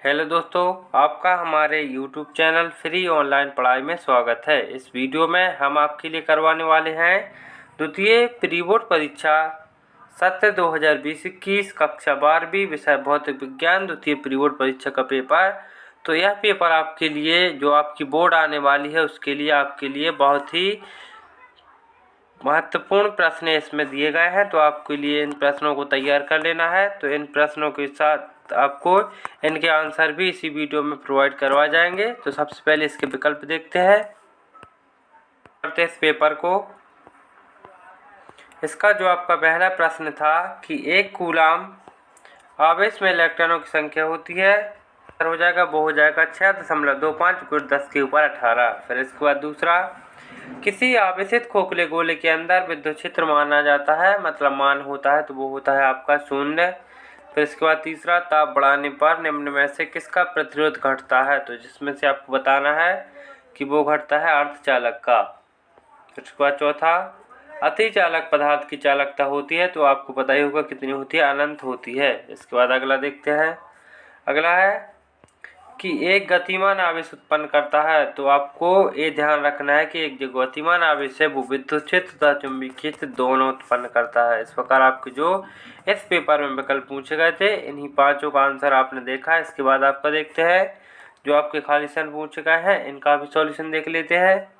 Hello दोस्तों, आपका हमारे YouTube चैनल फ्री ऑनलाइन पढ़ाई में स्वागत है। इस वीडियो में हम आपके लिए करवाने वाले हैं द्वितीय प्री बोर्ड परीक्षा सत्र 2020-21 कक्षा 12वीं विषय भौतिक विज्ञान द्वितीय प्री बोर्ड परीक्षा का पेपर। तो यह पेपर आपके लिए जो आपकी बोर्ड आने वाली है उसके लिए आपके लिए बहुत ही महत्वपूर्ण प्रश्न इसमें दिए गए हैं। तो आपके लिए इन प्रश्नों को तैयार कर लेना है। तो इन प्रश्नों के साथ आपको इनके आंसर भी इसी वीडियो में प्रोवाइड करवाए जाएंगे। तो सबसे पहले इसके विकल्प देखते हैं, करते इस पेपर को। इसका जो आपका पहला प्रश्न था कि एक कूलाम आवेश में इलेक्ट्रॉनों की संख्या होती है, हो जाएगा वो हो जाएगा 6.25 × 10⁻18। फिर इसके बाद दूसरा, किसी आवेशित खोखले गोले के अंदर विद्युत क्षेत्र माना जाता है, मतलब मान होता है तो वो होता है आपका 0। फिर इसके बाद तीसरा, ताप बढ़ाने पर निम्न में से किसका प्रतिरोध घटता है, तो जिसमें से आपको बताना है कि वो घटता है अर्धचालक का। फिर इसके बाद चौथा, अति चालक पदार्थ की चालकता होती है, तो आपको पता ही होगा कितनी होती है, अनंत होती है। इसके बाद अगला देखते हैं। अगला है कि एक गतिमान आवेश उत्पन्न करता है, तो आपको ये ध्यान रखना है कि एक जो गतिमान आवेश है वो विद्युत क्षेत्र तथा चुंबकीय क्षेत्र दोनों उत्पन्न करता है। इस प्रकार आपके जो इस पेपर में विकल्प पूछे गए थे, इन्हीं पांचों का आंसर आपने देखा है। इसके बाद आपका देखते हैं जो आपके खाली स्थान पूछे गए हैं, इनका भी सॉल्यूशन देख लेते हैं।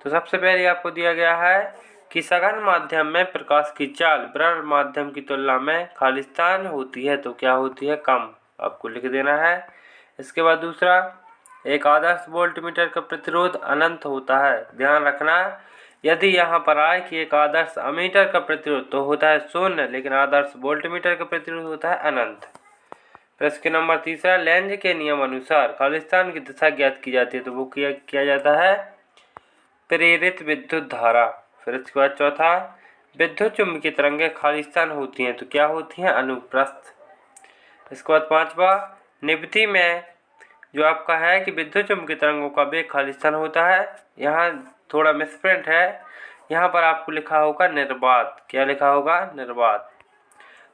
तो सबसे पहले आपको दिया गया है कि सघन माध्यम में प्रकाश की चाल विरल माध्यम की तुलना में खाली स्थान होती है, तो क्या होती है, कम। आपको लिख देना है। इसके बाद दूसरा, एक आदर्श वोल्टमीटर का प्रतिरोध अनंत होता है। ध्यान रखना, यदि यहाँ पर आए कि एक आदर्श अमीटर का प्रतिरोध तो होता है 0, लेकिन आदर्श वोल्टमीटर का प्रतिरोध होता है अनंत। प्रश्न नंबर तीसरा, लेंज के नियम अनुसार खालिस्तान की दिशा ज्ञात की जाती है, तो वो किया जाता है प्रेरित विद्युत धारा। फिर इसके बाद चौथा, विद्युत चुम्बकीय तरंगें खालिस्तान होती हैं, तो क्या होती हैं, अनुप्रस्थ। इसके बाद पांचवा, निवृत्ति में जो आपका है कि विद्युत चुम्बकीय तरंगों का वेग खालिस्तान होता है। यहाँ थोड़ा मिसप्रिंट है, यहाँ पर आपको लिखा होगा निर्वात। क्या लिखा होगा, निर्वात।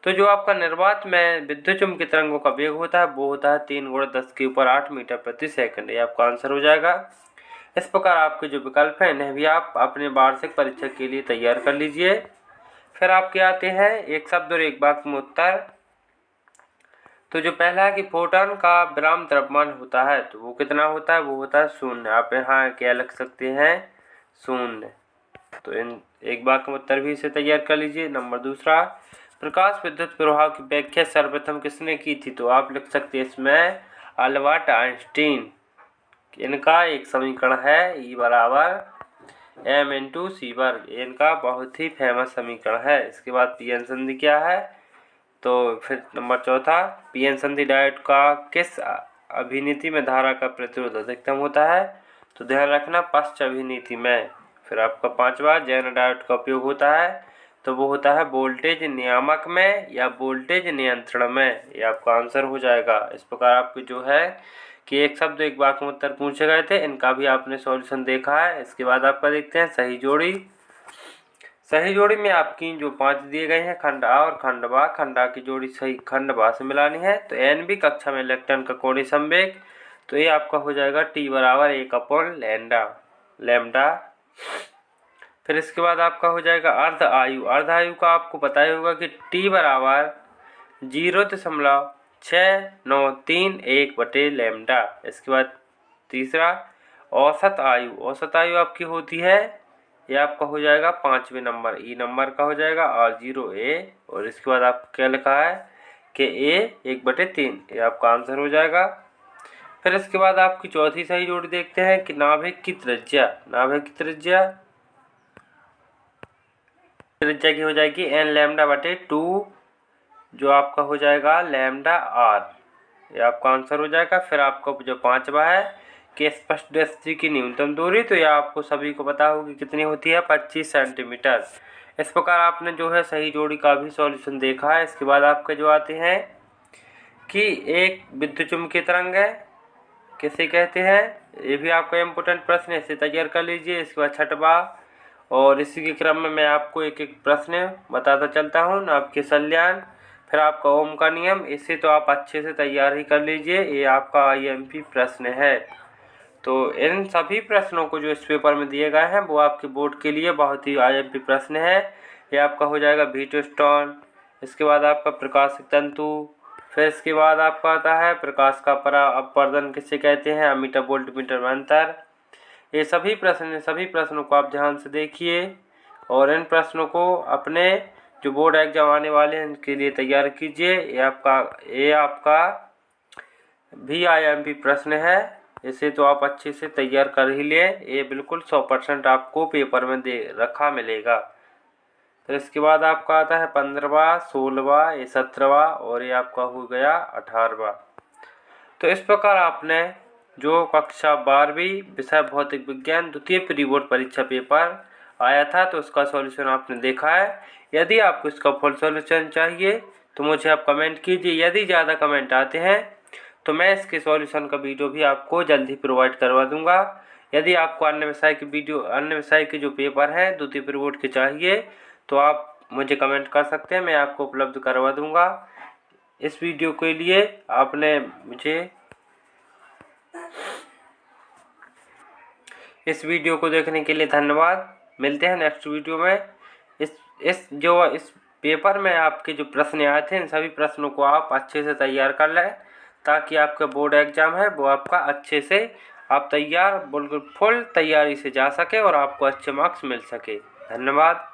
तो जो आपका निर्वात में विद्युत चुम्बकीय तरंगों का वेग होता है वो होता है 3 × 10⁸ मीटर प्रति सेकंड। ये आपका आंसर हो जाएगा। इस प्रकार आपके जो विकल्प हैं इन्हें भी आप अपने वार्षिक परीक्षा के लिए तैयार कर लीजिए। फिर आपके आते हैं एक शब्द और एक वाक्य में उत्तर। तो जो पहला है कि फोटॉन का विराम द्रव्यमान होता है, तो वो कितना होता है, वो होता है 0। आप यहाँ क्या लिख सकते हैं, 0। तो इन एक वाक्य में उत्तर भी इसे तैयार कर लीजिए। नंबर दूसरा, प्रकाश विद्युत प्रवाह की व्याख्या सर्वप्रथम किसने की थी, तो आप लिख सकते हैं इसमें अल्बर्ट आइंस्टीन। इनका एक समीकरण है E = m×c²। इनका बहुत ही फेमस समीकरण है। इसके बाद पीएन संधि क्या है, तो फिर नंबर चौथा, पीएन संधि डायोड का किस अभिनीति में धारा का प्रतिरोध अधिकतम होता है, तो ध्यान रखना पश्च अभिनीति में। फिर आपका पांचवा, जैन डायोड का उपयोग होता है, तो वो होता है वोल्टेज नियामक में या वोल्टेज नियंत्रण में। ये आपका आंसर हो जाएगा। इस प्रकार आपके जो है कि एक शब्द एक वाक्य में उत्तर पूछे गए थे, इनका भी आपने सॉल्यूशन देखा है। इसके बाद आपका देखते हैं सही जोड़ी। सही जोड़ी में आपकी जो 5 दिए गए हैं, खंड आ और खंड बा। खंड आ की जोड़ी सही खंड बा से मिलानी है। तो एनबी कक्षा में इलेक्ट्रॉन का कोणीय संवेग, तो ये आपका हो जाएगा T = 1/λ। फिर इसके बाद आपका हो जाएगा अर्ध आयु। अर्ध आयु का आपको पता ही होगा कि T = 0.6931/λ। इसके बाद तीसरा, औसत आयु। औसत आयु आपकी होती है, ये आपका हो जाएगा 5वें नंबर ई नंबर का हो जाएगा R0A। और इसके बाद आपको क्या लिखा है कि A 1/3। ये आपका आंसर हो जाएगा। फिर इसके बाद आपकी चौथी सही जोड़ी देखते हैं कि नाभिक की त्रिज्या। नाभिक की त्रिज्या की हो जाएगी n λ/2, जो आपका हो जाएगा λr। ये आपका आंसर हो जाएगा। फिर आपका जो पांचवा है कि स्पष्ट दृष्टि की न्यूनतम दूरी, तो यह आपको सभी को पता होगी कितनी होती है, 25 सेंटीमीटर। इस प्रकार आपने जो है सही जोड़ी का भी सॉल्यूशन देखा है। इसके बाद आपके जो आते हैं कि एक विद्युत चुम्बकीय तरंग है, किसे कहते हैं, ये भी आपका इम्पोर्टेंट प्रश्न है, इसे तैयार कर लीजिए। इसके बाद छठवा, और इसी के क्रम में मैं आपको एक एक प्रश्न बताता चलता हूँ। आपके सल्यान फिर आपका ओम का नियम, इसे तो आप अच्छे से तैयार ही कर लीजिए। ये आपका IMP प्रश्न है। तो इन सभी प्रश्नों को जो इस पेपर में दिए गए हैं वो आपके बोर्ड के लिए बहुत ही IMP प्रश्न है। ये आपका हो जाएगा व्हीटस्टोन, इसके बाद आपका प्रकाशिक तंतु, फिर इसके बाद आपका आता है प्रकाश का अपवर्तन किसे कहते हैं, अमीटर वोल्टमीटर में अंतर। ये सभी प्रश्नों को आप ध्यान से देखिए और इन प्रश्नों को अपने जो बोर्ड एग्जाम आने वाले हैं उनके लिए तैयार कीजिए। ये आपका भी IMP प्रश्न है, इसे तो आप अच्छे से तैयार कर ही लें। ये बिल्कुल 100% आपको पेपर में दे रखा मिलेगा। फिर इसके बाद आपका आता है 15वां, 16वां, ये 17वां और ये आपका हो गया 18वां। तो इस प्रकार आपने जो कक्षा 12वीं विषय भौतिक विज्ञान द्वितीय प्री बोर्ड परीक्षा पेपर आया था तो उसका सॉल्यूशन आपने देखा है। यदि आपको इसका फुल सॉल्यूशन चाहिए तो मुझे आप कमेंट कीजिए। यदि ज़्यादा कमेंट आते हैं तो मैं इसके सॉल्यूशन का वीडियो भी आपको जल्द ही प्रोवाइड करवा दूंगा। यदि आपको अन्य विषय के जो पेपर हैं द्वितीय प्री बोर्ड के चाहिए तो आप मुझे कमेंट कर सकते हैं, मैं आपको उपलब्ध करवा दूंगा। इस वीडियो के लिए आपने मुझे इस वीडियो को देखने के लिए धन्यवाद। मिलते हैं नेक्स्ट वीडियो में। इस पेपर में आपके जो प्रश्न आए थे इन सभी प्रश्नों को आप अच्छे से तैयार कर लें ताकि आपका बोर्ड एग्जाम है वो आपका अच्छे से आप तैयार बिल्कुल फुल तैयारी से जा सके और आपको अच्छे मार्क्स मिल सके। धन्यवाद।